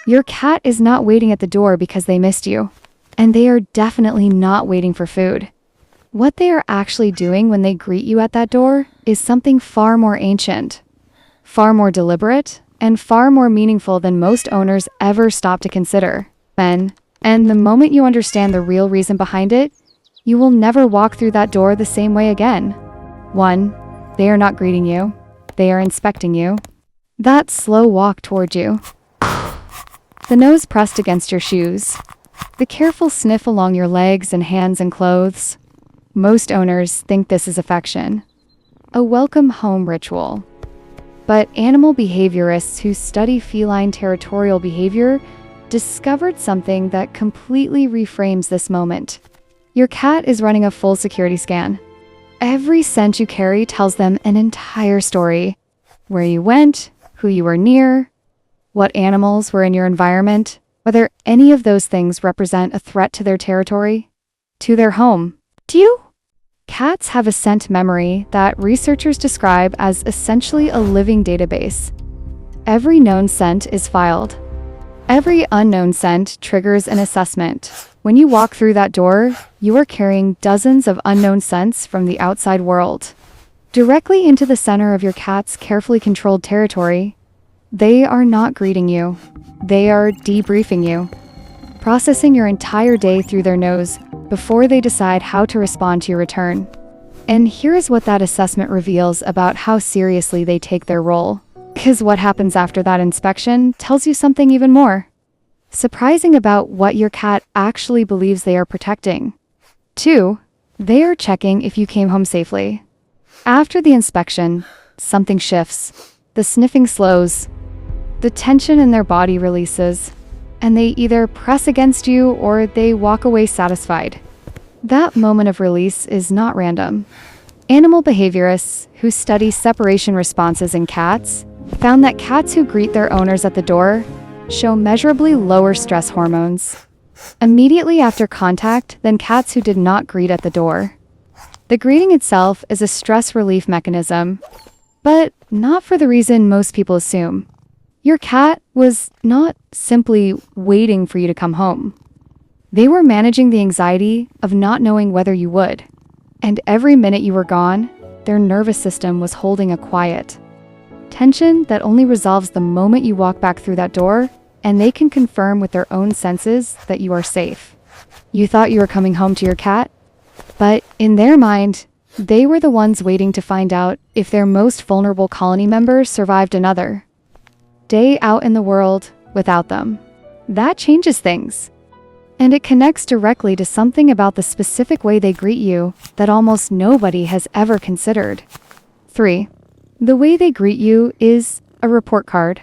Your cat is not waiting at the door because they missed you. And they are definitely not waiting for food. What they are actually doing when they greet you at that door is something far more ancient, far more deliberate, and far more meaningful than most owners ever stop to consider. And the moment you understand the real reason behind it, you will never walk through that door the same way again. 1. They are not greeting you. They are inspecting you. That slow walk toward you. The nose pressed against your shoes. The careful sniff along your legs and hands and clothes. Most owners think this is affection, a welcome home ritual. But animal behaviorists who study feline territorial behavior discovered something that completely reframes this moment. Your cat is running a full security scan. Every scent you carry tells them an entire story. Where you went, who you were near, what animals were in your environment, whether any of those things represent a threat to their territory, to their home. Cats have a scent memory that researchers describe as essentially a living database. Every known scent is filed. Every unknown scent triggers an assessment. When you walk through that door, you are carrying dozens of unknown scents from the outside world, directly into the center of your cat's carefully controlled territory. They are not greeting you. They are debriefing you, processing your entire day through their nose before they decide how to respond to your return. And here is what that assessment reveals about how seriously they take their role. Because what happens after that inspection tells you something even more surprising about what your cat actually believes they are protecting. 2. They are checking if you came home safely. After the inspection, something shifts. The sniffing slows. The tension in their body releases. And they either press against you or they walk away satisfied. That moment of release is not random. Animal behaviorists who study separation responses in cats found that cats who greet their owners at the door show measurably lower stress hormones immediately after contact than cats who did not greet at the door. The greeting itself is a stress relief mechanism, but not for the reason most people assume. Your cat was not simply waiting for you to come home. They were managing the anxiety of not knowing whether you would. And every minute you were gone, their nervous system was holding a quiet tension that only resolves the moment you walk back through that door and they can confirm with their own senses that you are safe. You thought you were coming home to your cat, but in their mind, they were the ones waiting to find out if their most vulnerable colony members survived another day out in the world without them. That changes things. And it connects directly to something about the specific way they greet you that almost nobody has ever considered. 3. The way they greet you is a report card.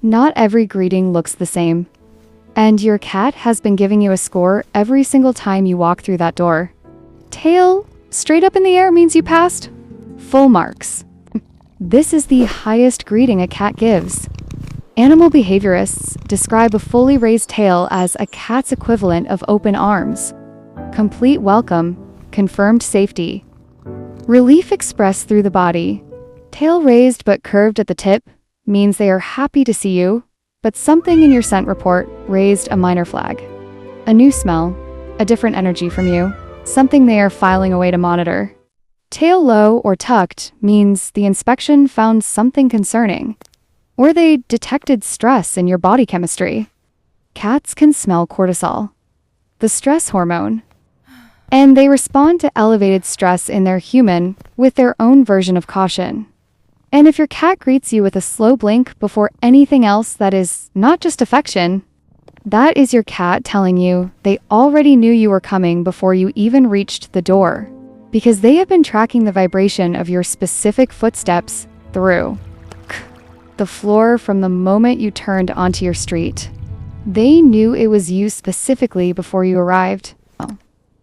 Not every greeting looks the same. And your cat has been giving you a score every single time you walk through that door. Tail straight up in the air means you passed. Full marks. This is the highest greeting a cat gives. Animal behaviorists describe a fully raised tail as a cat's equivalent of open arms. Complete welcome, confirmed safety. Relief expressed through the body. Tail raised but curved at the tip means they are happy to see you, but something in your scent report raised a minor flag. A new smell, a different energy from you, something they are filing away to monitor. Tail low or tucked means the inspection found something concerning, or they detected stress in your body chemistry. Cats can smell cortisol, the stress hormone, and they respond to elevated stress in their human with their own version of caution. And if your cat greets you with a slow blink before anything else that is not just affection, that is your cat telling you they already knew you were coming before you even reached the door, because they have been tracking the vibration of your specific footsteps through the floor from the moment you turned onto your street. They knew it was you specifically before you arrived.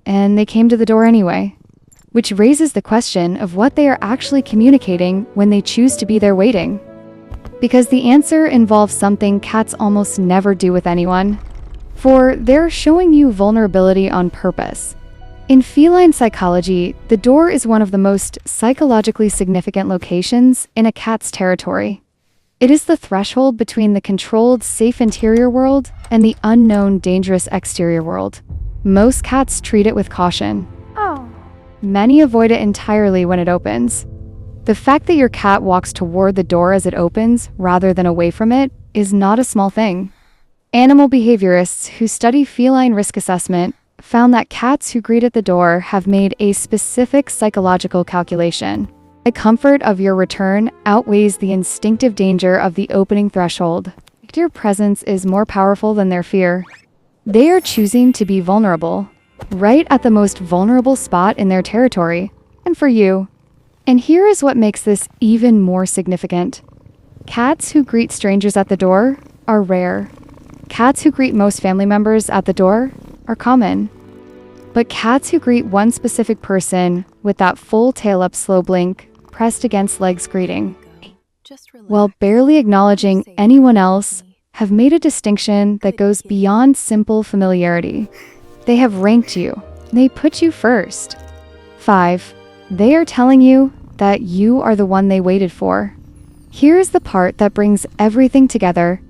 And they came to the door anyway. Which raises the question of what they are actually communicating when they choose to be there waiting. Because the answer involves something cats almost never do with anyone. For they're showing you vulnerability on purpose. In feline psychology, the door is one of the most psychologically significant locations in a cat's territory. It is the threshold between the controlled, safe interior world and the unknown, dangerous exterior world. Most cats treat it with caution. Oh. Many avoid it entirely when it opens. The fact that your cat walks toward the door as it opens rather than away from it is not a small thing. Animal behaviorists who study feline risk assessment found that cats who greet at the door have made a specific psychological calculation. The comfort of your return outweighs the instinctive danger of the opening threshold. Your presence is more powerful than their fear. They are choosing to be vulnerable, right at the most vulnerable spot in their territory, and for you. And here is what makes this even more significant. Cats who greet strangers at the door are rare. Cats who greet most family members at the door are common. But cats who greet one specific person with that full tail-up slow blink pressed against legs greeting, while barely acknowledging anyone else, have made a distinction that goes beyond simple familiarity. They have ranked you. They put you first. 5. They are telling you that you are the one they waited for. Here's the part that brings everything together.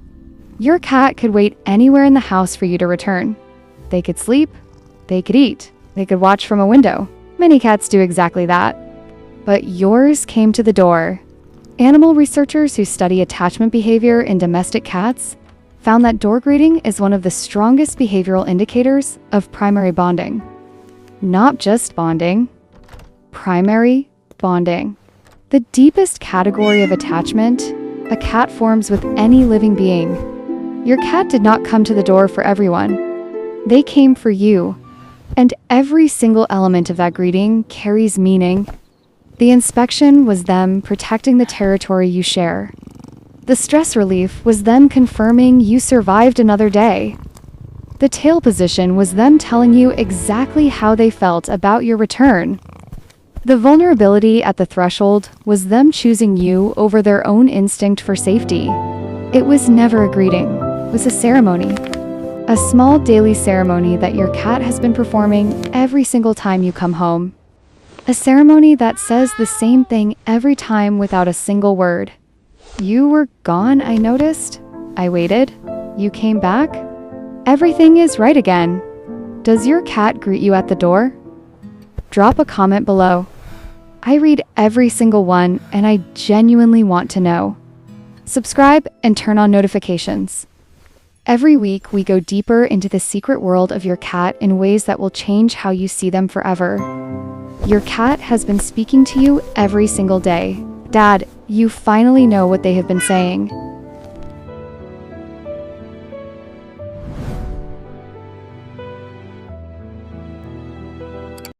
Your cat could wait anywhere in the house for you to return. They could sleep. They could eat. They could watch from a window. Many cats do exactly that. But yours came to the door. Animal researchers who study attachment behavior in domestic cats found that door greeting is one of the strongest behavioral indicators of primary bonding. Not just bonding, primary bonding. The deepest category of attachment a cat forms with any living being. Your cat did not come to the door for everyone. They came for you. And every single element of that greeting carries meaning. The inspection was them protecting the territory you share. The stress relief was them confirming you survived another day. The tail position was them telling you exactly how they felt about your return. The vulnerability at the threshold was them choosing you over their own instinct for safety. It was never a greeting, it was a ceremony. A small daily ceremony that your cat has been performing every single time you come home. A ceremony that says the same thing every time without a single word. You were gone, I noticed. I waited. You came back. Everything is right again. Does your cat greet you at the door? Drop a comment below. I read every single one and I genuinely want to know. Subscribe and turn on notifications. Every week, we go deeper into the secret world of your cat in ways that will change how you see them forever. Your cat has been speaking to you every single day. Dad, you finally know what they have been saying.